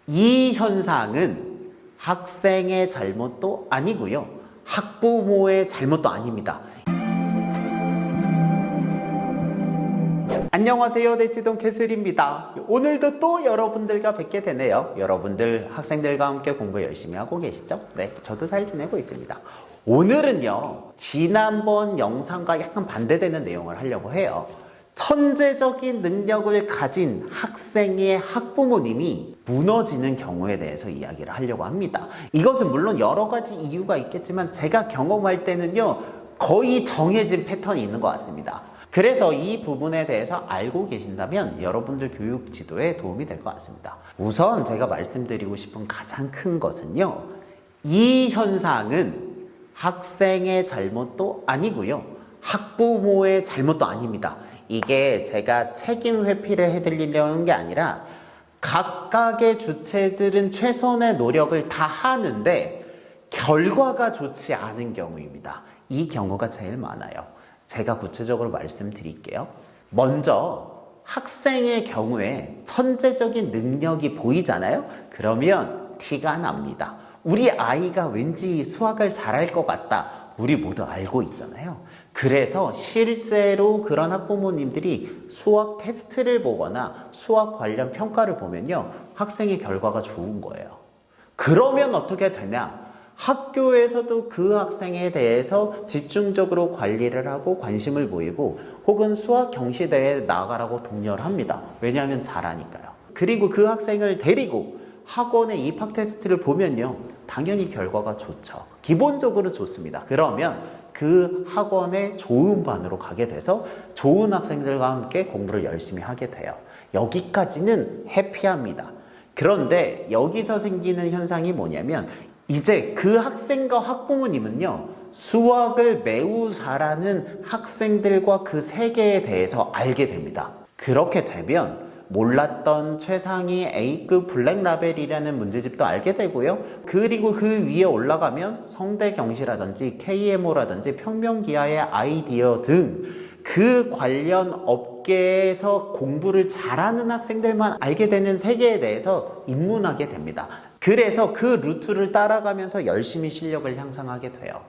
이 현상은 학생의 잘못도 아니고요. 학부모의 잘못도 아닙니다. 안녕하세요. 대치동 캐슬입니다. 오늘도 또 여러분들과 뵙게 되네요. 여러분들 학생들과 함께 공부 열심히 하고 계시죠? 네, 저도 잘 지내고 있습니다. 오늘은요, 지난번 영상과 약간 반대되는 내용을 하려고 해요. 천재적인 능력을 가진 학생의 학부모님이 무너지는 경우에 대해서 이야기를 하려고 합니다. 이것은 물론 여러 가지 이유가 있겠지만 제가 경험할 때는요, 거의 정해진 패턴이 있는 것 같습니다. 그래서 이 부분에 대해서 알고 계신다면 여러분들 교육 지도에 도움이 될 것 같습니다. 우선 제가 말씀드리고 싶은 가장 큰 것은요, 이 현상은 학생의 잘못도 아니고요, 학부모의 잘못도 아닙니다. 이게 제가 책임 회피를 해드리려는 게 아니라 각각의 주체들은 최선의 노력을 다 하는데 결과가 좋지 않은 경우입니다. 이 경우가 제일 많아요. 제가 구체적으로 말씀드릴게요. 먼저 학생의 경우에 천재적인 능력이 보이잖아요. 그러면 티가 납니다. 우리 아이가 왠지 수학을 잘할 것 같다. 우리 모두 알고 있잖아요. 그래서 실제로 그런 학부모님들이 수학 테스트를 보거나 수학 관련 평가를 보면요, 학생의 결과가 좋은 거예요. 그러면 어떻게 되냐? 학교에서도 그 학생에 대해서 집중적으로 관리를 하고 관심을 보이고 혹은 수학 경시대회에 나가라고 독려를 합니다. 왜냐하면 잘하니까요. 그리고 그 학생을 데리고 학원에 입학 테스트를 보면요, 당연히 결과가 좋죠. 기본적으로 좋습니다. 그러면 그 학원에 좋은 반으로 가게 돼서 좋은 학생들과 함께 공부를 열심히 하게 돼요. 여기까지는 해피합니다. 그런데 여기서 생기는 현상이 뭐냐면 이제 그 학생과 학부모님은요, 수학을 매우 잘하는 학생들과 그 세계에 대해서 알게 됩니다. 그렇게 되면 몰랐던 최상위 A급 블랙라벨이라는 문제집도 알게 되고요. 그리고 그 위에 올라가면 성대경시라든지 KMO라든지 평면기하의 아이디어 등 그 관련 업계에서 공부를 잘하는 학생들만 알게 되는 세계에 대해서 입문하게 됩니다. 그래서 그 루트를 따라가면서 열심히 실력을 향상하게 돼요.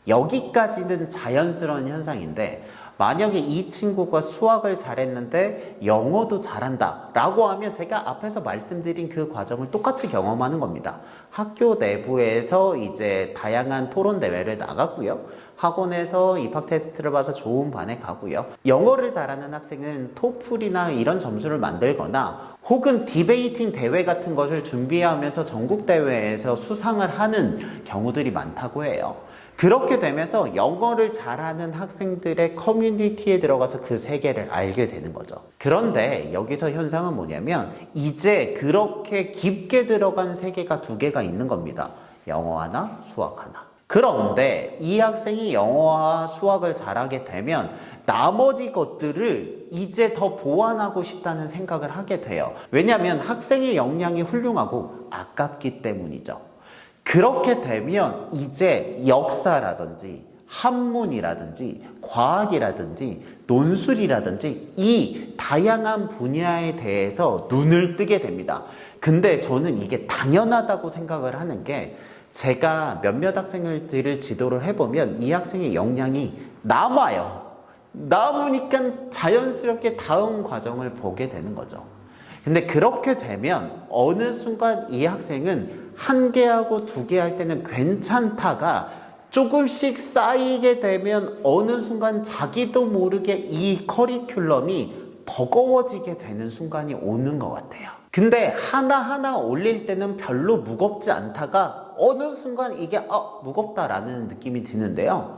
여기까지는 자연스러운 현상인데 만약에 이 친구가 수학을 잘했는데 영어도 잘한다 라고 하면 제가 앞에서 말씀드린 그 과정을 똑같이 경험하는 겁니다. 학교 내부에서 이제 다양한 토론 대회를 나가고요. 학원에서 입학 테스트를 봐서 좋은 반에 가고요. 영어를 잘하는 학생은 토플이나 이런 점수를 만들거나 혹은 디베이팅 대회 같은 것을 준비하면서 전국대회에서 수상을 하는 경우들이 많다고 해요. 그렇게 되면서 영어를 잘하는 학생들의 커뮤니티에 들어가서 그 세계를 알게 되는 거죠. 그런데 여기서 현상은 뭐냐면 이제 그렇게 깊게 들어간 세계가 두 개가 있는 겁니다. 영어 하나, 수학 하나. 그런데 이 학생이 영어와 수학을 잘하게 되면 나머지 것들을 이제 더 보완하고 싶다는 생각을 하게 돼요. 왜냐하면 학생의 역량이 훌륭하고 아깝기 때문이죠. 그렇게 되면 이제 역사라든지 한문이라든지 과학이라든지 논술이라든지 이 다양한 분야에 대해서 눈을 뜨게 됩니다. 근데 저는 이게 당연하다고 생각을 하는 게 제가 몇몇 학생들을 지도를 해보면 이 학생의 역량이 남아요. 남으니까 자연스럽게 다음 과정을 보게 되는 거죠. 근데 그렇게 되면 어느 순간 이 학생은 한 개하고 두 개 할 때는 괜찮다가 조금씩 쌓이게 되면 어느 순간 자기도 모르게 이 커리큘럼이 버거워지게 되는 순간이 오는 것 같아요. 근데 하나하나 올릴 때는 별로 무겁지 않다가 어느 순간 이게 무겁다라는 느낌이 드는데요.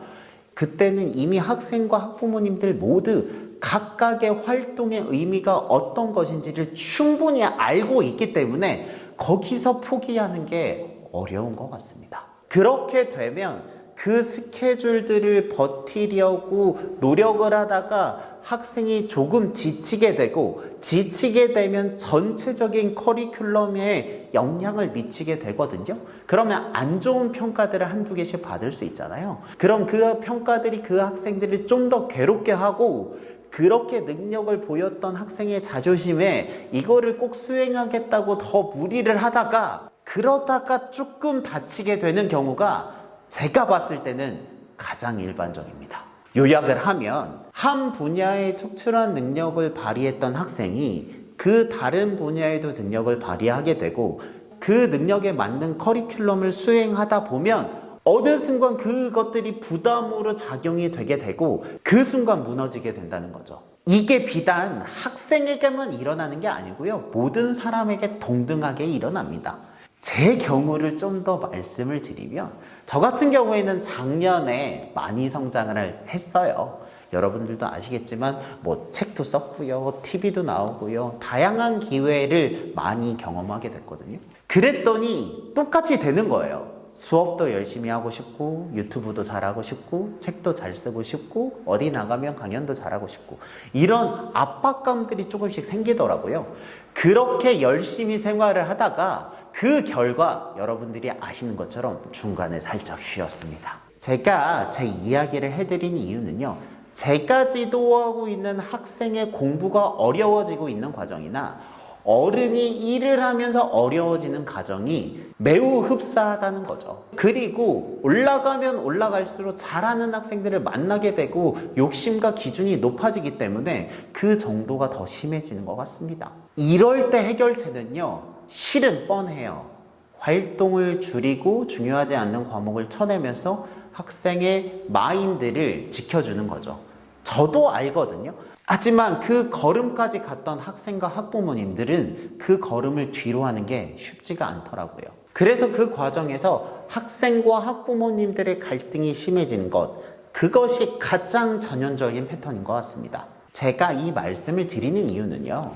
그때는 이미 학생과 학부모님들 모두 각각의 활동의 의미가 어떤 것인지를 충분히 알고 있기 때문에 거기서 포기하는 게 어려운 것 같습니다. 그렇게 되면 그 스케줄들을 버티려고 노력을 하다가 학생이 조금 지치게 되고 지치게 되면 전체적인 커리큘럼에 영향을 미치게 되거든요. 그러면 안 좋은 평가들을 한두 개씩 받을 수 있잖아요. 그럼 그 평가들이 그 학생들을 좀 더 괴롭게 하고 그렇게 능력을 보였던 학생의 자존심에 이거를 꼭 수행하겠다고 더 무리를 하다가 그러다가 조금 다치게 되는 경우가 제가 봤을 때는 가장 일반적입니다. 요약을 하면 한 분야에 특출한 능력을 발휘했던 학생이 그 다른 분야에도 능력을 발휘하게 되고 그 능력에 맞는 커리큘럼을 수행하다 보면 어느 순간 그것들이 부담으로 작용이 되게 되고 그 순간 무너지게 된다는 거죠. 이게 비단 학생에게만 일어나는 게 아니고요. 모든 사람에게 동등하게 일어납니다. 제 경우를 좀 더 말씀을 드리면 저 같은 경우에는 작년에 많이 성장을 했어요. 여러분들도 아시겠지만 뭐 책도 썼고요, TV도 나오고요, 다양한 기회를 많이 경험하게 됐거든요. 그랬더니 똑같이 되는 거예요. 수업도 열심히 하고 싶고 유튜브도 잘하고 싶고 책도 잘 쓰고 싶고 어디 나가면 강연도 잘하고 싶고 이런 압박감들이 조금씩 생기더라고요. 그렇게 열심히 생활을 하다가 그 결과 여러분들이 아시는 것처럼 중간에 살짝 쉬었습니다. 제가 제 이야기를 해드린 이유는요, 제가 지도하고 있는 학생의 공부가 어려워지고 있는 과정이나 어른이 일을 하면서 어려워지는 과정이 매우 흡사하다는 거죠. 그리고 올라가면 올라갈수록 잘하는 학생들을 만나게 되고 욕심과 기준이 높아지기 때문에 그 정도가 더 심해지는 것 같습니다. 이럴 때 해결책은요, 실은 뻔해요. 활동을 줄이고 중요하지 않는 과목을 쳐내면서 학생의 마인드를 지켜주는 거죠. 저도 알거든요. 하지만 그 걸음까지 갔던 학생과 학부모님들은 그 걸음을 뒤로 하는 게 쉽지가 않더라고요. 그래서 그 과정에서 학생과 학부모님들의 갈등이 심해지는 것, 그것이 가장 전형적인 패턴인 것 같습니다. 제가 이 말씀을 드리는 이유는요,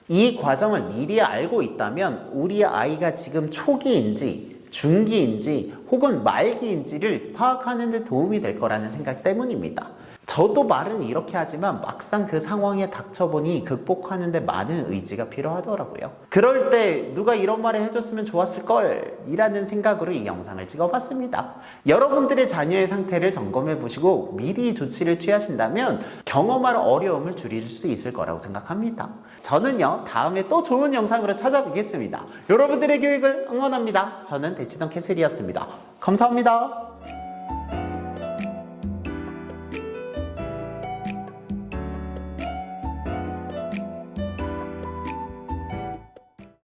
이 과정을 미리 알고 있다면 우리 아이가 지금 초기인지 중기인지 혹은 말기인지를 파악하는 데 도움이 될 거라는 생각 때문입니다. 저도 말은 이렇게 하지만 막상 그 상황에 닥쳐보니 극복하는 데 많은 의지가 필요하더라고요. 그럴 때 누가 이런 말을 해줬으면 좋았을 걸 이라는 생각으로 이 영상을 찍어봤습니다. 여러분들의 자녀의 상태를 점검해보시고 미리 조치를 취하신다면 경험할 어려움을 줄일 수 있을 거라고 생각합니다. 저는요, 다음에 또 좋은 영상으로 찾아뵙겠습니다. 여러분들의 교육을 응원합니다. 저는 대치동 캐슬이었습니다. 감사합니다.